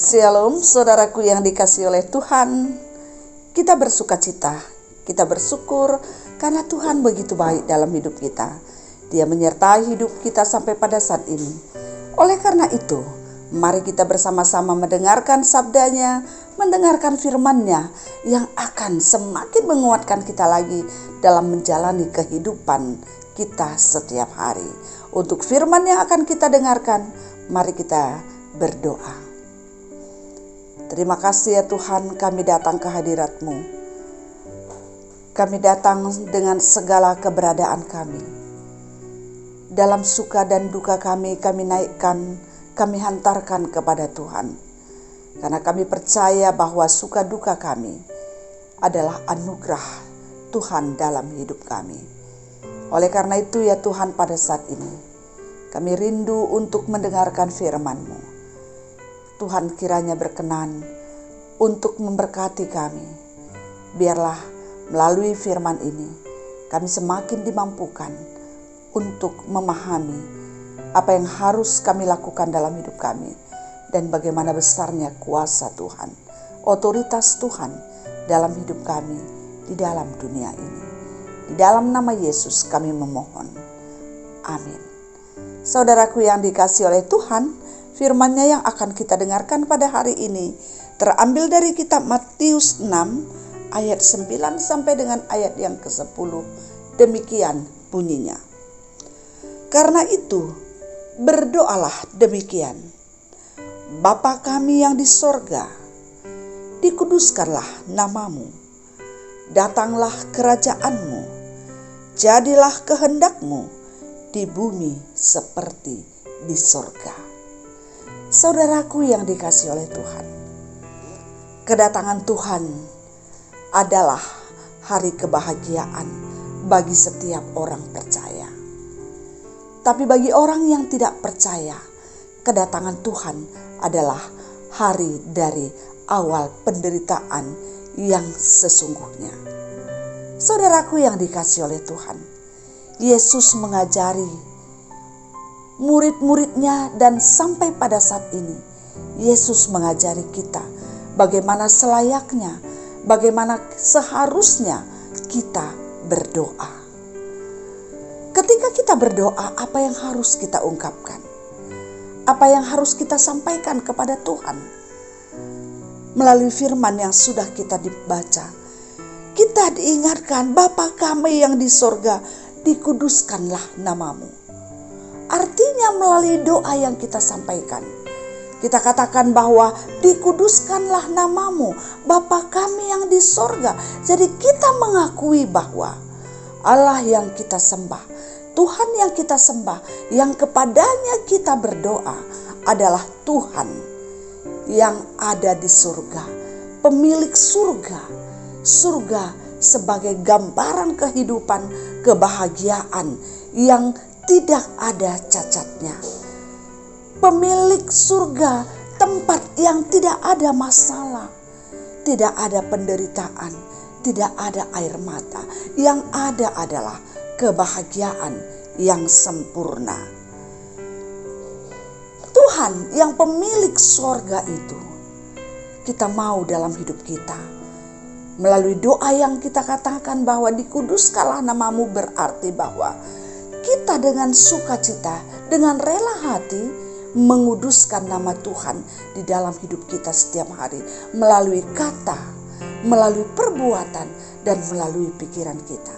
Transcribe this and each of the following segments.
Shalom saudaraku yang dikasihi oleh Tuhan. Kita bersukacita, kita bersyukur karena Tuhan begitu baik dalam hidup kita. Dia menyertai hidup kita sampai pada saat ini. Oleh karena itu, mari kita bersama-sama mendengarkan sabdanya, mendengarkan firman-Nya yang akan semakin menguatkan kita lagi dalam menjalani kehidupan kita setiap hari. Untuk firman yang akan kita dengarkan, mari kita berdoa. Terima kasih ya Tuhan, kami datang ke hadirat-Mu. Kami datang dengan segala keberadaan kami. Dalam suka dan duka kami naikkan, kami hantarkan kepada Tuhan. Karena kami percaya bahwa suka duka kami adalah anugerah Tuhan dalam hidup kami. Oleh karena itu ya Tuhan, pada saat ini kami rindu untuk mendengarkan firman-Mu. Tuhan kiranya berkenan untuk memberkati kami. Biarlah melalui firman ini kami semakin dimampukan untuk memahami apa yang harus kami lakukan dalam hidup kami dan bagaimana besarnya kuasa Tuhan, otoritas Tuhan dalam hidup kami di dalam dunia ini. Di dalam nama Yesus kami memohon. Amin. Saudaraku yang dikasihi oleh Tuhan, firman-Nya yang akan kita dengarkan pada hari ini terambil dari kitab Matius 6 ayat 9 sampai dengan ayat yang ke-10. Demikian bunyinya. Karena itu berdoalah demikian. Bapa kami yang di sorga, dikuduskanlah namamu. Datanglah kerajaan-Mu. Jadilah kehendak-Mu di bumi seperti di sorga. Saudaraku yang dikasihi oleh Tuhan, kedatangan Tuhan adalah hari kebahagiaan bagi setiap orang percaya. Tapi bagi orang yang tidak percaya, kedatangan Tuhan adalah hari dari awal penderitaan yang sesungguhnya. Saudaraku yang dikasihi oleh Tuhan, Yesus mengajari murid-muridnya dan sampai pada saat ini Yesus mengajari kita bagaimana selayaknya, bagaimana seharusnya kita berdoa. Ketika kita berdoa, apa yang harus kita ungkapkan? Apa yang harus kita sampaikan kepada Tuhan? Melalui firman yang sudah kita dibaca, kita diingatkan, Bapa kami yang di sorga, dikuduskanlah namamu. Artinya melalui doa yang kita sampaikan, kita katakan bahwa dikuduskanlah namamu, Bapa kami yang di sorga. Jadi kita mengakui bahwa Allah yang kita sembah, Tuhan yang kita sembah, yang kepadanya kita berdoa adalah Tuhan yang ada di surga, pemilik surga. Surga sebagai gambaran kehidupan kebahagiaan yang tidak ada cacatnya. Pemilik surga, tempat yang tidak ada masalah, tidak ada penderitaan, tidak ada air mata. Yang ada adalah kebahagiaan yang sempurna. Tuhan yang pemilik surga itu, kita mau dalam hidup kita. Melalui doa yang kita katakan bahwa dikuduskanlah namamu, berarti bahwa kita dengan sukacita, dengan rela hati menguduskan nama Tuhan di dalam hidup kita setiap hari. Melalui kata, melalui perbuatan, dan melalui pikiran kita.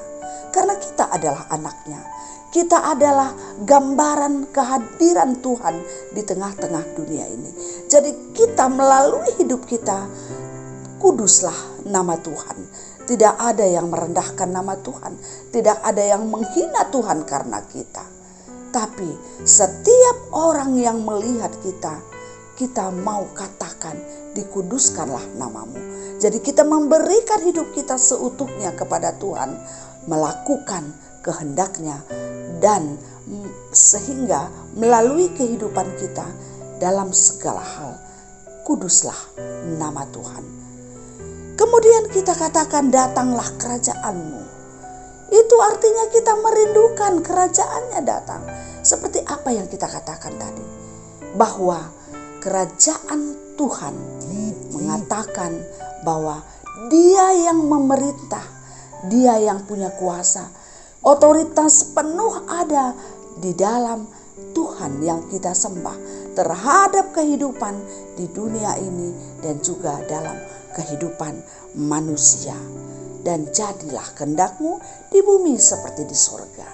Karena kita adalah anaknya. Kita adalah gambaran kehadiran Tuhan di tengah-tengah dunia ini. Jadi kita melalui hidup kita, kuduslah nama Tuhan. Tidak ada yang merendahkan nama Tuhan. Tidak ada yang menghina Tuhan karena kita. Tapi setiap orang yang melihat kita, kita mau katakan, dikuduskanlah namamu. Jadi kita memberikan hidup kita seutuhnya kepada Tuhan, melakukan kehendaknya, dan sehingga melalui kehidupan kita dalam segala hal, kuduslah nama Tuhan. Kemudian kita katakan, datanglah kerajaan-Mu. Itu artinya kita merindukan kerajaannya datang. Seperti apa yang kita katakan tadi, bahwa kerajaan Tuhan mengatakan bahwa Dia yang memerintah, Dia yang punya kuasa. Otoritas penuh ada di dalam Tuhan yang kita sembah terhadap kehidupan di dunia ini dan juga dalam kehidupan manusia. Dan jadilah kehendak-Mu di bumi seperti di sorga.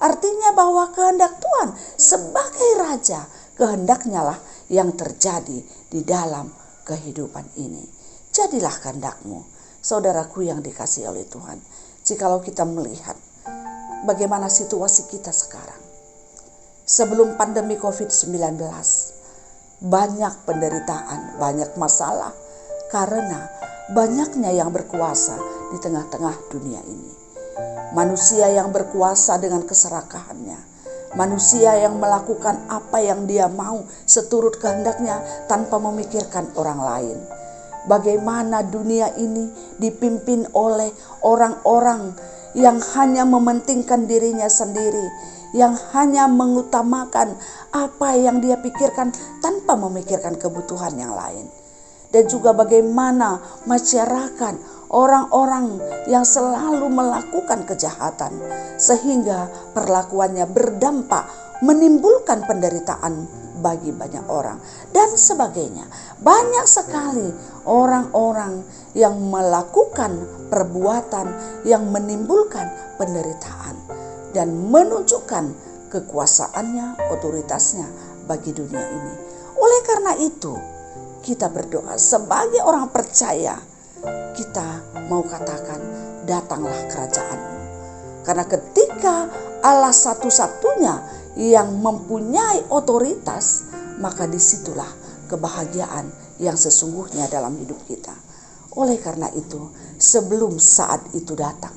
Artinya bahwa kehendak Tuhan sebagai Raja, kehendaknya lah yang terjadi di dalam kehidupan ini. Jadilah kehendak-Mu, saudaraku yang dikasihi oleh Tuhan. Jikalau kita melihat bagaimana situasi kita sekarang. Sebelum pandemi COVID-19, banyak penderitaan, banyak masalah karena banyaknya yang berkuasa di tengah-tengah dunia ini. Manusia yang berkuasa dengan keserakahannya, manusia yang melakukan apa yang dia mau seturut kehendaknya tanpa memikirkan orang lain. Bagaimana dunia ini dipimpin oleh orang-orang yang hanya mementingkan dirinya sendiri, yang hanya mengutamakan apa yang dia pikirkan tanpa memikirkan kebutuhan yang lain. Dan juga bagaimana masyarakat, orang-orang yang selalu melakukan kejahatan sehingga perlakuannya berdampak menimbulkan penderitaan bagi banyak orang dan sebagainya. Banyak sekali orang-orang yang melakukan perbuatan yang menimbulkan penderitaan dan menunjukkan kekuasaannya, otoritasnya bagi dunia ini. Oleh karena itu, kita berdoa sebagai orang percaya, kita mau katakan, datanglah kerajaan-Mu. Karena ketika Allah satu-satunya yang mempunyai otoritas, maka disitulah kebahagiaan yang sesungguhnya dalam hidup kita. Oleh karena itu, sebelum saat itu datang,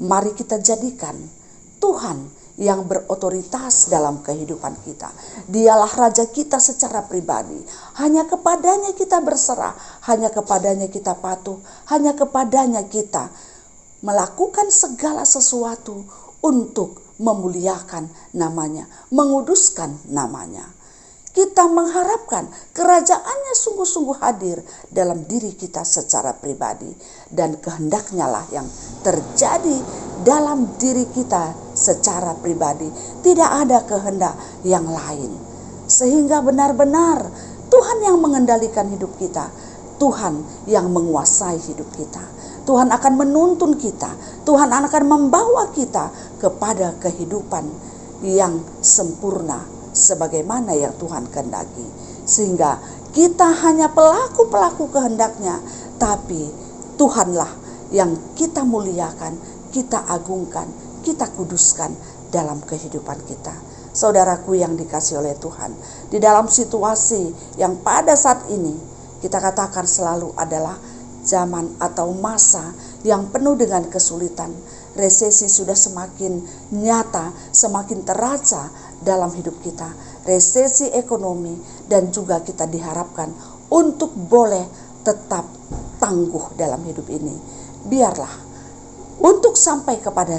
mari kita jadikan Tuhan yang berotoritas dalam kehidupan kita. Dialah Raja kita secara pribadi. Hanya kepadanya kita berserah, hanya kepadanya kita patuh, hanya kepadanya kita melakukan segala sesuatu untuk memuliakan namanya, menguduskan namanya. Kita mengharapkan kerajaannya sungguh-sungguh hadir dalam diri kita secara pribadi. Dan kehendaknya lah yang terjadi dalam diri kita secara pribadi. Tidak ada kehendak yang lain. Sehingga benar-benar Tuhan yang mengendalikan hidup kita. Tuhan yang menguasai hidup kita. Tuhan akan menuntun kita. Tuhan akan membawa kita kepada kehidupan yang sempurna sebagaimana yang Tuhan kehendaki. Sehingga kita hanya pelaku-pelaku kehendaknya, tapi Tuhanlah yang kita muliakan, kita agungkan, kita kuduskan dalam kehidupan kita. Saudaraku yang dikasihi oleh Tuhan, di dalam situasi yang pada saat ini kita katakan selalu adalah zaman atau masa yang penuh dengan kesulitan. Resesi sudah semakin nyata, semakin terasa dalam hidup kita. Resesi ekonomi, dan juga kita diharapkan untuk boleh tetap tangguh dalam hidup ini. Biarlah untuk sampai kepada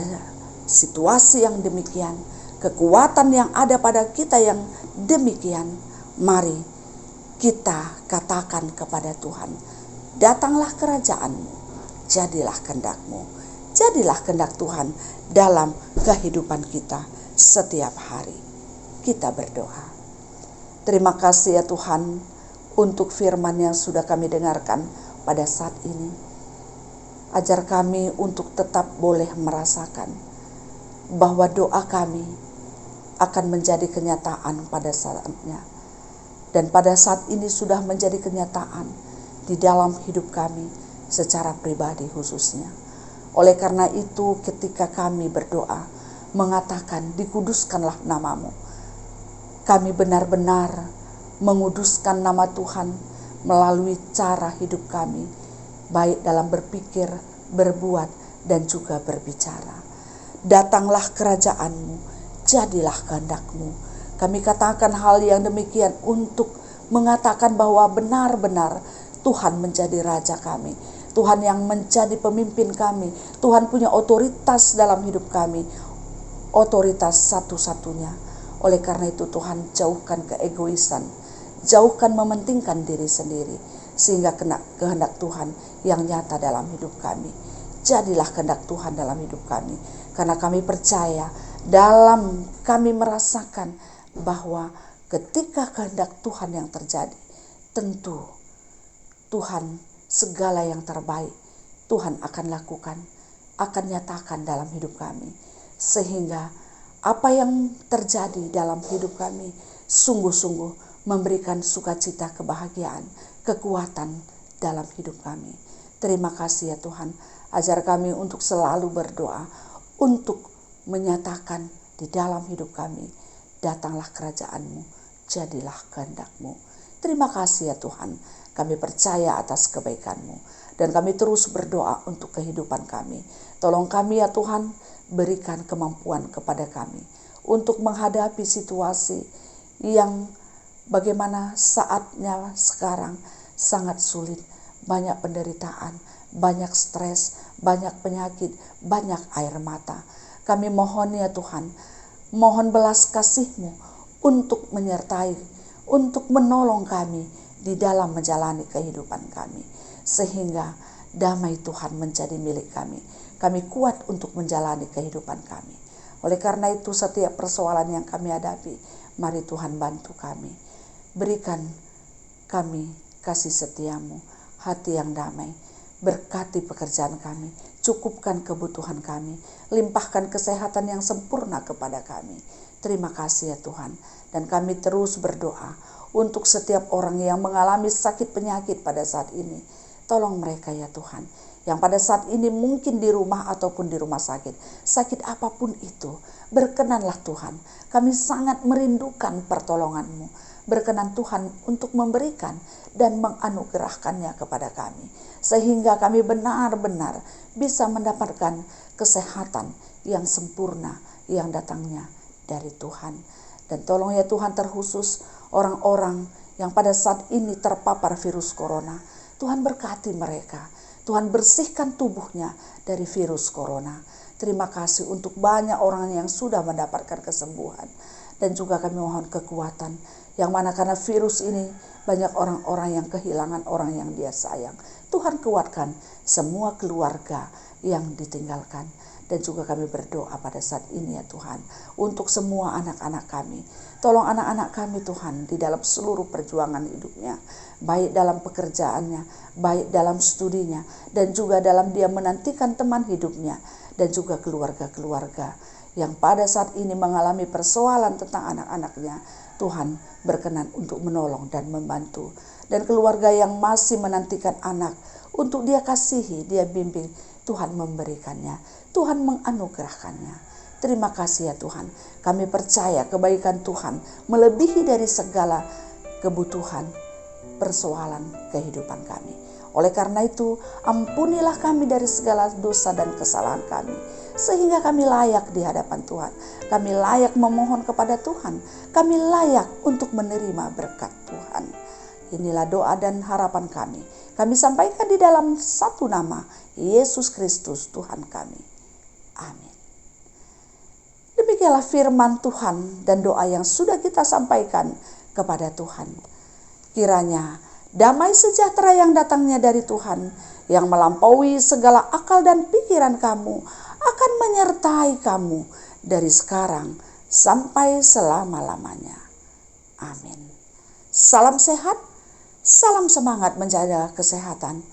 situasi yang demikian, kekuatan yang ada pada kita yang demikian, mari kita katakan kepada Tuhan, datanglah kerajaan-Mu, jadilah kehendak-Mu. Jadilah kehendak Tuhan dalam kehidupan kita setiap hari. Kita berdoa. Terima kasih ya Tuhan untuk firman yang sudah kami dengarkan pada saat ini. Ajar kami untuk tetap boleh merasakan bahwa doa kami akan menjadi kenyataan pada saatnya. Dan pada saat ini sudah menjadi kenyataan di dalam hidup kami secara pribadi khususnya. Oleh karena itu ketika kami berdoa mengatakan dikuduskanlah nama-Mu, kami benar-benar menguduskan nama Tuhan melalui cara hidup kami, baik dalam berpikir, berbuat, dan juga berbicara. Datanglah kerajaan-Mu, jadilah kehendak-Mu. Kami katakan hal yang demikian untuk mengatakan bahwa benar-benar Tuhan menjadi Raja kami. Tuhan yang menjadi pemimpin kami. Tuhan punya otoritas dalam hidup kami. Otoritas satu-satunya. Oleh karena itu Tuhan jauhkan keegoisan jauhkan mementingkan diri sendiri, sehingga kehendak Tuhan yang nyata dalam hidup kami. Jadilah kehendak Tuhan dalam hidup kami, karena kami percaya dalam kami merasakan bahwa ketika kehendak Tuhan yang terjadi, tentu Tuhan segala yang terbaik Tuhan akan lakukan, akan nyatakan dalam hidup kami. Sehingga apa yang terjadi dalam hidup kami sungguh-sungguh memberikan sukacita, kebahagiaan, kekuatan dalam hidup kami. Terima kasih ya Tuhan, ajar kami untuk selalu berdoa, untuk menyatakan di dalam hidup kami, datanglah kerajaan-Mu, jadilah kehendak-Mu. Terima kasih ya Tuhan, kami percaya atas kebaikan-Mu, dan kami terus berdoa untuk kehidupan kami. Tolong kami ya Tuhan, berikan kemampuan kepada kami untuk menghadapi situasi yang bagaimana saatnya sekarang sangat sulit, banyak penderitaan, banyak stres, banyak penyakit, banyak air mata. Kami mohon ya Tuhan, mohon belas kasih-Mu untuk menyertai, untuk menolong kami di dalam menjalani kehidupan kami, sehingga damai Tuhan menjadi milik kami. Kami kuat untuk menjalani kehidupan kami. Oleh karena itu, setiap persoalan yang kami hadapi, mari Tuhan bantu kami. Berikan kami kasih setia-Mu, hati yang damai. Berkati pekerjaan kami, cukupkan kebutuhan kami, limpahkan kesehatan yang sempurna kepada kami. Terima kasih ya Tuhan. Dan kami terus berdoa untuk setiap orang yang mengalami sakit penyakit pada saat ini. Tolong mereka ya Tuhan, yang pada saat ini mungkin di rumah ataupun di rumah sakit. Sakit apapun itu, berkenanlah Tuhan. Kami sangat merindukan pertolongan-Mu. Berkenan Tuhan untuk memberikan dan menganugerahkannya kepada kami, sehingga kami benar-benar bisa mendapatkan kesehatan yang sempurna yang datangnya dari Tuhan. Dan tolong ya Tuhan, terkhusus orang-orang yang pada saat ini terpapar virus corona. Tuhan berkati mereka, Tuhan bersihkan tubuhnya dari virus corona. Terima kasih untuk banyak orang yang sudah mendapatkan kesembuhan. Dan juga kami mohon kekuatan, yang mana karena virus ini banyak orang-orang yang kehilangan orang yang dia sayang. Tuhan kuatkan semua keluarga yang ditinggalkan. Dan juga kami berdoa pada saat ini ya Tuhan, untuk semua anak-anak kami. Tolong anak-anak kami Tuhan, di dalam seluruh perjuangan hidupnya, baik dalam pekerjaannya, baik dalam studinya, dan juga dalam dia menantikan teman hidupnya, dan juga keluarga-keluarga yang pada saat ini mengalami persoalan tentang anak-anaknya. Tuhan berkenan untuk menolong dan membantu. Dan keluarga yang masih menantikan anak untuk dia kasihi, dia bimbing, Tuhan memberikannya, Tuhan menganugerahkannya. Terima kasih ya Tuhan, kami percaya kebaikan Tuhan melebihi dari segala kebutuhan persoalan kehidupan kami. Oleh karena itu, ampunilah kami dari segala dosa dan kesalahan kami, sehingga kami layak di hadapan Tuhan. Kami layak memohon kepada Tuhan. Kami layak untuk menerima berkat Tuhan. Inilah doa dan harapan kami. Kami sampaikan di dalam satu nama, Yesus Kristus Tuhan kami. Amin. Demikianlah firman Tuhan dan doa yang sudah kita sampaikan kepada Tuhan. Kiranya damai sejahtera yang datangnya dari Tuhan, yang melampaui segala akal dan pikiran kamu, akan menyertai kamu dari sekarang sampai selama-lamanya. Amin. Salam sehat, salam semangat menjaga kesehatan.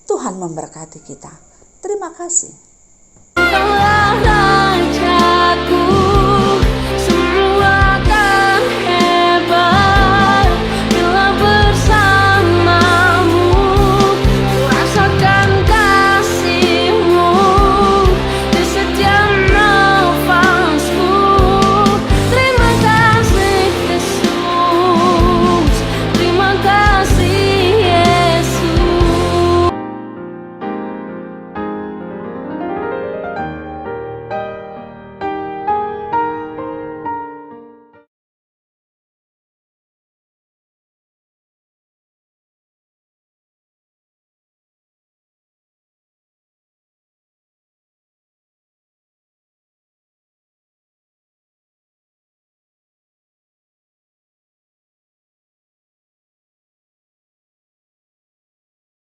Tuhan memberkati kita. Terima kasih.